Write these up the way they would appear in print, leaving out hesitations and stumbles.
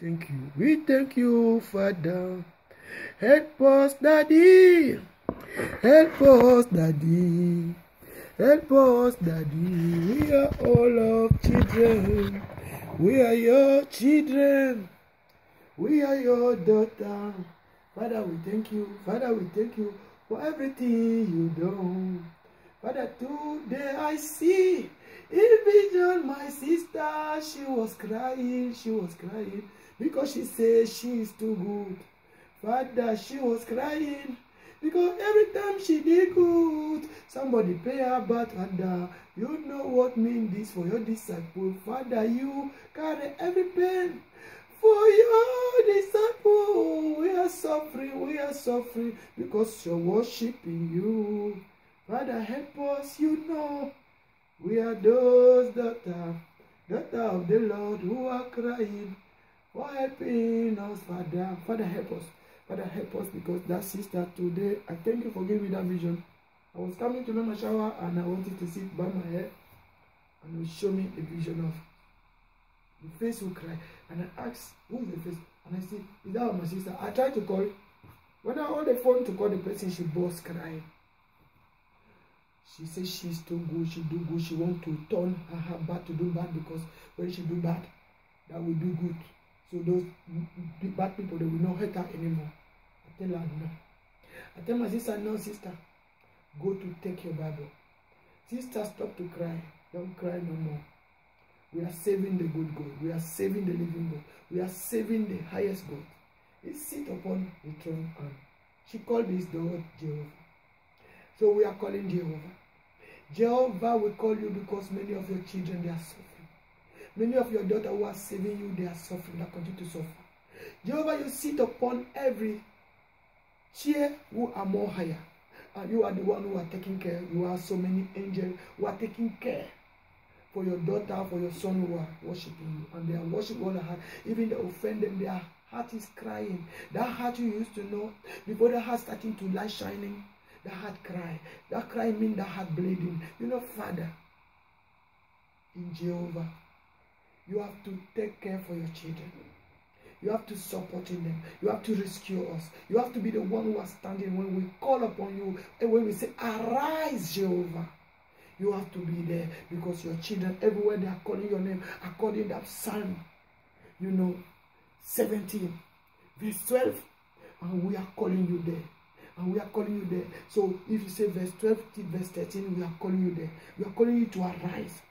thank you. We thank you, Father. Help us, Daddy. Help us, Daddy. Help us, Daddy. We are all of children. We are your children. We are your daughter. Father, we thank you. Father, we thank you for everything you do. Father, today I see in vision my sister. She was crying because she said she is too good. Father, she was crying because every time she did good, somebody pay her back. Father, you know what mean this for your disciple. Father, you carry every pain for your disciple. We are suffering because you're worshiping you. Father, help us. You know we are those daughter of the Lord who are crying for helping us. Father, help us. Father, help us, because that sister today, I thank you for giving me that vision. I was coming to my shower and I wanted to sit by my head, and you show me a vision of the face who cried. And I asked, who is the face? And I said, is that my sister? I tried to call. When I hold the phone to call the person, she burst crying. She says she's too good, she do good, she want to turn her bad to do bad, because when she do bad, that will do good. So those bad people, they will not hurt her anymore. I tell her no. I tell my sister, no sister, go to take your Bible. Sister, stop to cry. Don't cry no more. We are saving the good God. We are saving the living God. We are saving the highest God. He sits upon the throne, and she called this God Jehovah. So we are calling Jehovah. Jehovah, we call you because many of your children, they are suffering. Many of your daughters who are saving you, they are suffering, they continue to suffer. Jehovah, you sit upon every chair who are more higher. And you are the one who are taking care. You have so many angels who are taking care for your daughter, for your son who are worshiping you. And they are worshiping all the heart. Even they offend them, their heart is crying. That heart you used to know, before the heart starting to light shining, the heart cry. That cry means the heart bleeding. You know, Father, in Jehovah, you have to take care for your children. You have to support them. You have to rescue us. You have to be the one who are standing when we call upon you. And when we say, arise, Jehovah. You have to be there, because your children, everywhere they are calling your name, according to that Psalm, 17, verse 12. And we are calling you there. And we are calling you there. So if you say verse 12 to verse 13, we are calling you there. We are calling you to arise.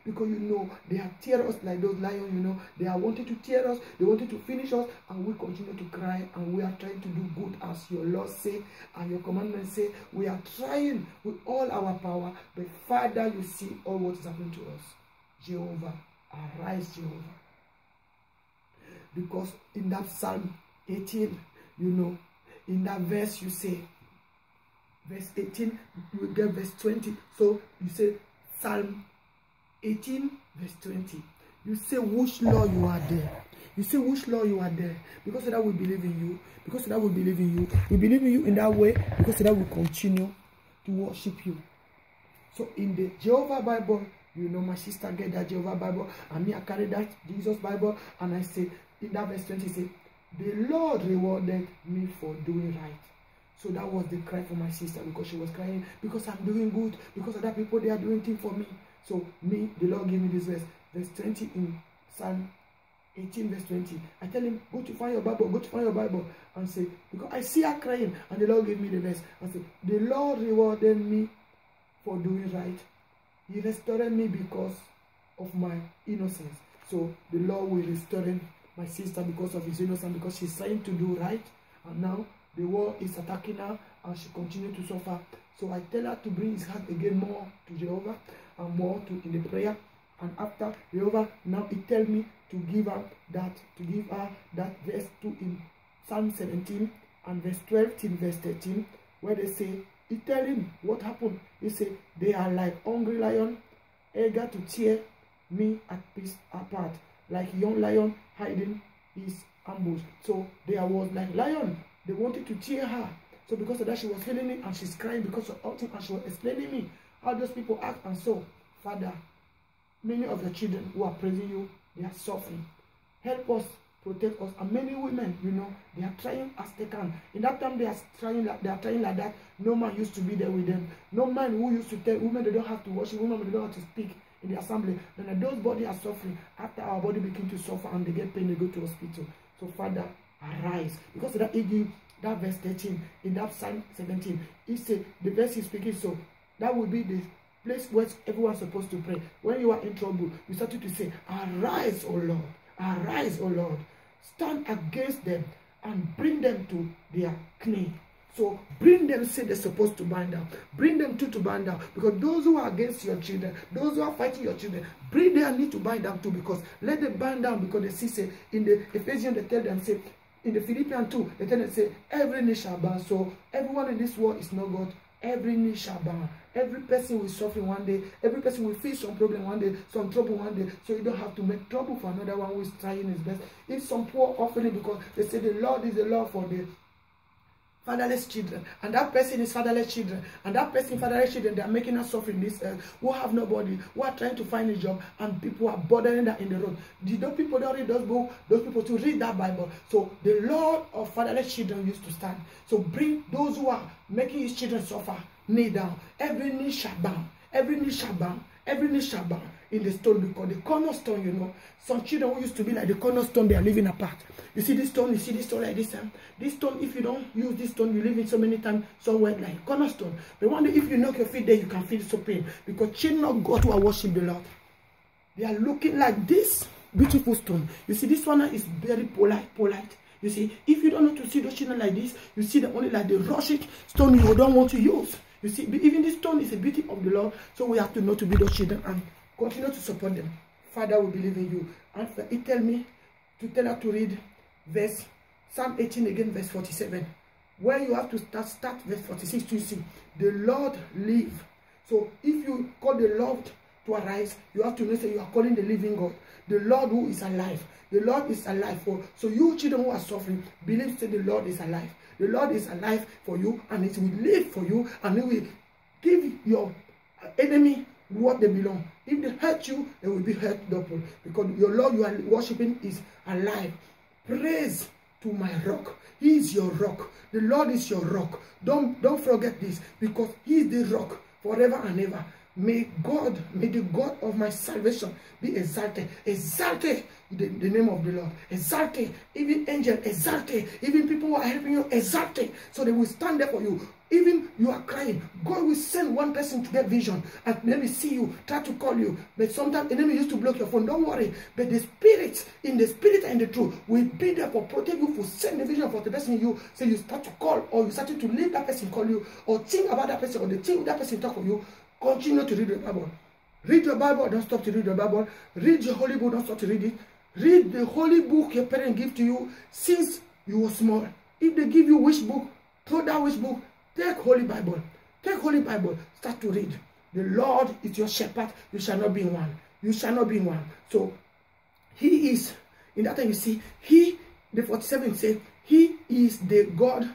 Because they are tear us like those lions, they are wanting to tear us, they wanted to finish us, and we continue to cry, and we are trying to do good as your law say, and your commandments say. We are trying with all our power, but Father, you see all what is happening to us. Jehovah, arise, Jehovah. Because in that Psalm 18, in that verse you say, verse 18, you get verse 20. So you say Psalm 18 verse 20. You say which law you are there. You say which law you are there. Because of that we believe in you. Because of that we believe in you. We believe in you in that way. Because of that we continue to worship you. So in the Jehovah Bible, my sister get that Jehovah Bible, and me I carry that Jesus Bible, and I say in that verse 20 say, the Lord rewarded me for doing right. So that was the cry for my sister, because she was crying because I'm doing good, because other people, they are doing things for me. So me, the Lord gave me this verse 20 in Psalm 18 verse 20. I tell him, go to find your Bible, and say, because I see her crying, and the Lord gave me the verse, and say, the Lord rewarded me for doing right. He restored me because of my innocence. So the Lord will restore my sister because of his innocence, because she's trying to do right, and now the war is attacking her, and she continues to suffer. So I tell her to bring his heart again more to Jehovah, and more to in the prayer. And after Jehovah, now he tell me to give her that verse 2 in Psalm 17 and verse 12 till verse 13, where they say, he tell him what happened. He say, they are like hungry lion, eager to tear me at peace apart, like young lion hiding his ambush. So they was like lion. They wanted to tear her. So because of that, she was feeling it, and she's crying because of all things, and she was explaining me how those people act. And so, Father, many of your children who are praising you, they are suffering. Help us protect us. And many women, you know, they are trying as they can. In that time they are trying like that. No man used to be there with them. No man who used to tell women they don't have to worship, women they don't have to speak in the assembly. Then those bodies are suffering. After our body begin to suffer and they get pain, they go to hospital. So Father, arise. Because that that verse 13 in that Psalm 17, he said the verse is speaking, so that will be the place where everyone's supposed to pray. When you are in trouble, you started to say, arise, O Lord, arise, O Lord, stand against them and bring them to their knee. So bring them, say they're supposed to bind down. Bring them to bind down. Because those who are against your children, those who are fighting your children, bring their need to bind down too. Because let them bind down. Because they see, say, in the Ephesians, they tell them, say, in the Philippians 2, they tell them, say, every knee shall bow. So everyone in this world is not God. Every knee shall bow. Every person will suffer one day. Every person will face some problem one day, some trouble one day. So you don't have to make trouble for another one who is trying his best. If some poor offering, because they say the Lord is the Lord for the fatherless children, and that person is fatherless children, and that person fatherless children, they are making us suffer in this earth, who have nobody, who are trying to find a job, and people are bothering that in the road. Those people don't read those books, those people to read that Bible. So the Lord of fatherless children used to stand. So bring those who are making his children suffer, knee down. Every knee shall bow, every knee shall bow, every knee shall bow in the stone, because the cornerstone, you know, some children who used to be like the cornerstone, they are living apart. You see this stone, like this. This stone, if you don't use this stone, you live in so many times somewhere like cornerstone. But one day, if you knock your feet there, you can feel so pain. Because children of God who are worshiping the Lord, they are looking like this beautiful stone. You see, this one is very polite. You see, if you don't know to see those children like this, you see them only like the rushed stone you don't want to use. You see, even this stone is a beauty of the Lord. So we have to know to be those children and continue to support them. Father, we believe in you. And he tell me to tell her to read verse Psalm 18 again, verse 47. Where you have to start verse 46 to see the Lord live. So if you call the Lord to arise, you have to know that you are calling the living God, the Lord who is alive. The Lord is alive for. So you children who are suffering, believe that the Lord is alive. The Lord is alive for you, and it will live for you, and it will give your enemy what they belong. If they hurt you, they will be hurt double, because your Lord you are worshiping is alive. Praise to my rock. He is your rock. The Lord is your rock. Don't forget this, because he is the rock forever and ever. May the God of my salvation be exalted. Exalted the name of the Lord. Exalted. Even angel, exalted. Even people who are helping you, exalted. So they will stand there for you. Even you are crying, God will send one person to get vision and maybe see you, try to call you. But sometimes the enemy used to block your phone. Don't worry. But the spirit and the truth will be there for protect you, for send the vision for the person you say you start to call, or you started to leave that person call you, or think about that person, or the thing that person talk for you. Continue to read the Bible. Read your Bible, don't stop to read your Bible. Read your holy book, don't stop to read it. Read the holy book your parents give to you since you were small. If they give you which book, throw that which book. Take Holy Bible. Take Holy Bible. Start to read. The Lord is your shepherd. You shall not be in want. You shall not be in want. So, he is, in that time you see, the 47 says, he is the God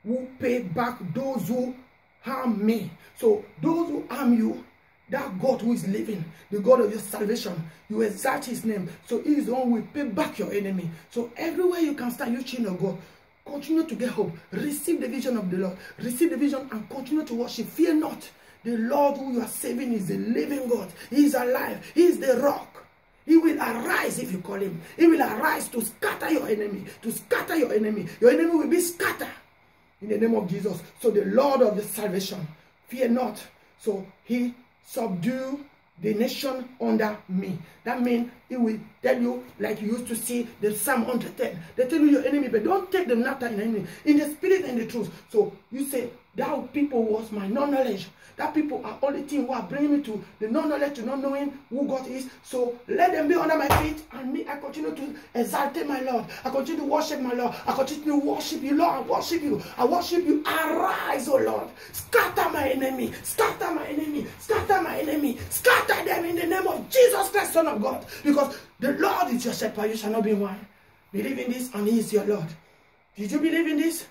who pay back those who harm me. So, those who harm you, that God who is living, the God of your salvation, you exalt his name. So, he is the one who will pay back your enemy. So, everywhere you can stand, you children of God, continue to get hope. Receive the vision of the Lord. Receive the vision and continue to worship. Fear not. The Lord who you are saving is the living God. He is alive. He is the rock. He will arise if you call him. He will arise to scatter your enemy. To scatter your enemy. Your enemy will be scattered in the name of Jesus. So the Lord of the salvation, fear not. So he subdue the nation under me. That means he will tell you, like you used to see the Psalm 110. They tell you your enemy, but don't take them not in enemy. In the spirit and the truth. So you say, that people was my non-knowledge. That people are only thing who are bringing me to the non-knowledge, to not knowing who God is. So let them be under my feet, and me, I continue to exalt my Lord. I continue to worship my Lord. I continue to worship you, Lord. I worship you. I worship you. Arise, O Lord. Scatter my enemy. Scatter my enemy. Scatter my enemy. Scatter them in the name of Jesus Christ, Son of God. Because the Lord is your shepherd. You shall not be one. Believe in this, and he is your Lord. Did you believe in this?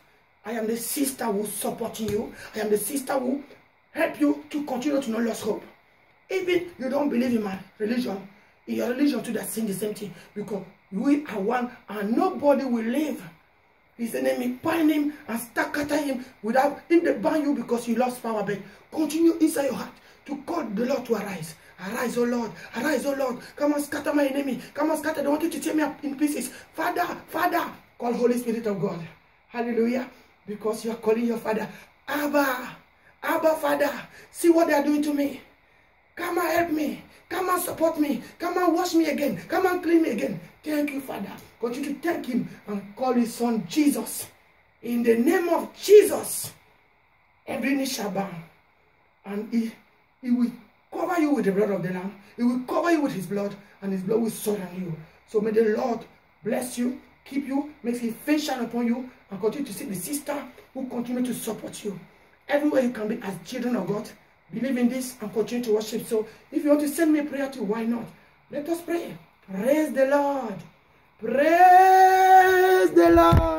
I am the sister who is supporting you. I am the sister who help you to continue to not lose hope. Even you don't believe in my religion, in your religion too, that's saying the same thing, because We are one, and nobody will live. His enemy bind him and scatter him without, if they bind you because you lost power, but continue inside your heart to call the Lord to arise. Arise, O Lord. Arise, O Lord. Come and scatter my enemy. Come and scatter. They want you to tear me up in pieces. Father, Father. Call Holy Spirit of God. Hallelujah. Because you are calling your Father. Abba. Abba, Father. See what they are doing to me. Come and help me. Come and support me. Come and wash me again. Come and clean me again. Thank you, Father. Continue to thank him and call his son Jesus. In the name of Jesus, every knee shall bow. And he will cover you with the blood of the Lamb. He will cover you with his blood, and his blood will surround you. So may the Lord bless you, keep you, make his face shine upon you, and continue to see the sister who continue to support you. Everywhere you can be as children of God, believe in this and continue to worship. So if you want to send me a prayer too, why not? Let us pray. Praise the Lord. Praise the Lord.